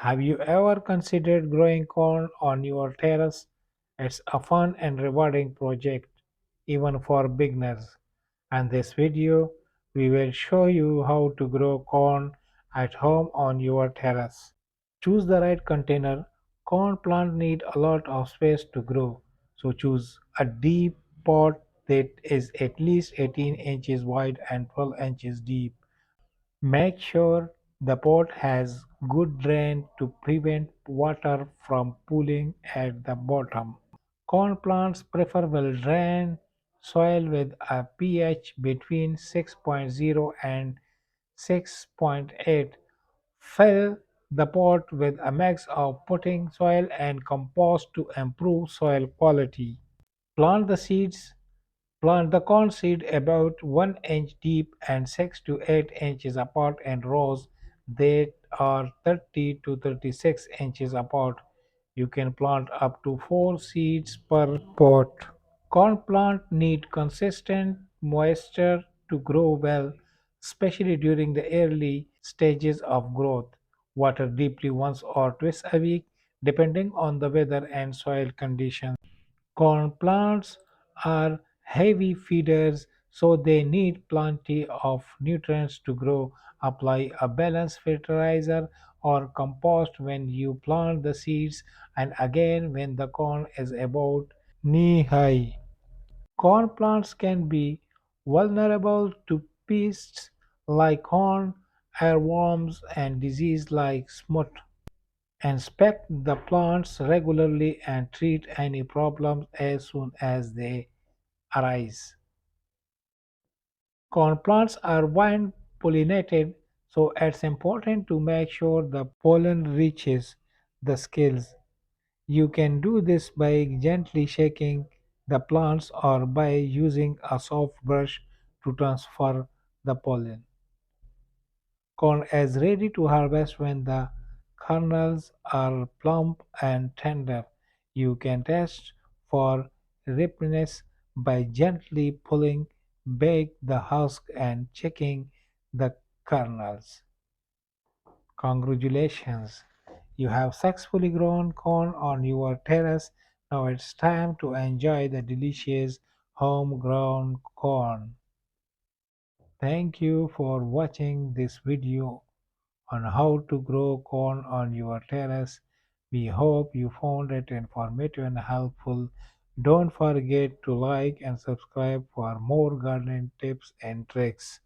Have you ever considered growing corn on your terrace? It's a fun and rewarding project, even for beginners. In this video, we will show you how to grow corn at home on your terrace. Choose the right container. Corn plants need a lot of space to grow, so choose a deep pot that is at least 18 inches wide and 12 inches deep. Make sure the pot has good drain to prevent water from pooling at the bottom. Corn plants prefer well-drained soil with a pH between 6.0 and 6.8. Fill the pot with a mix of potting soil and compost to improve soil quality. Plant the seeds Plant the corn seed about 1 inch deep and 6 to 8 inches apart in rows that are 30 to 36 inches apart. You can plant up to 4 seeds per pot. Corn plants need consistent moisture to grow well, especially during the early stages of growth. Water deeply once or twice a week, depending on the weather and soil conditions. Corn plants are heavy feeders, so they need plenty of nutrients to grow. Apply a balanced fertilizer or compost when you plant the seeds and again when the corn is about knee high. Corn plants can be vulnerable to pests like corn, earthworms, and disease like smut. Inspect the plants regularly and treat any problems as soon as they arise. Corn plants are vine pollinated, so it's important to make sure the pollen reaches the scales. You can do this by gently shaking the plants or by using a soft brush to transfer the pollen. Corn is ready to harvest when the kernels are plump and tender. You can test for ripeness by gently pulling back the husk and checking the kernels. Congratulations! You have successfully grown corn on your terrace. Now it's time to enjoy the delicious homegrown corn. Thank you for watching this video on how to grow corn on your terrace. We hope you found it informative and helpful. Don't forget to like and subscribe for more gardening tips and tricks.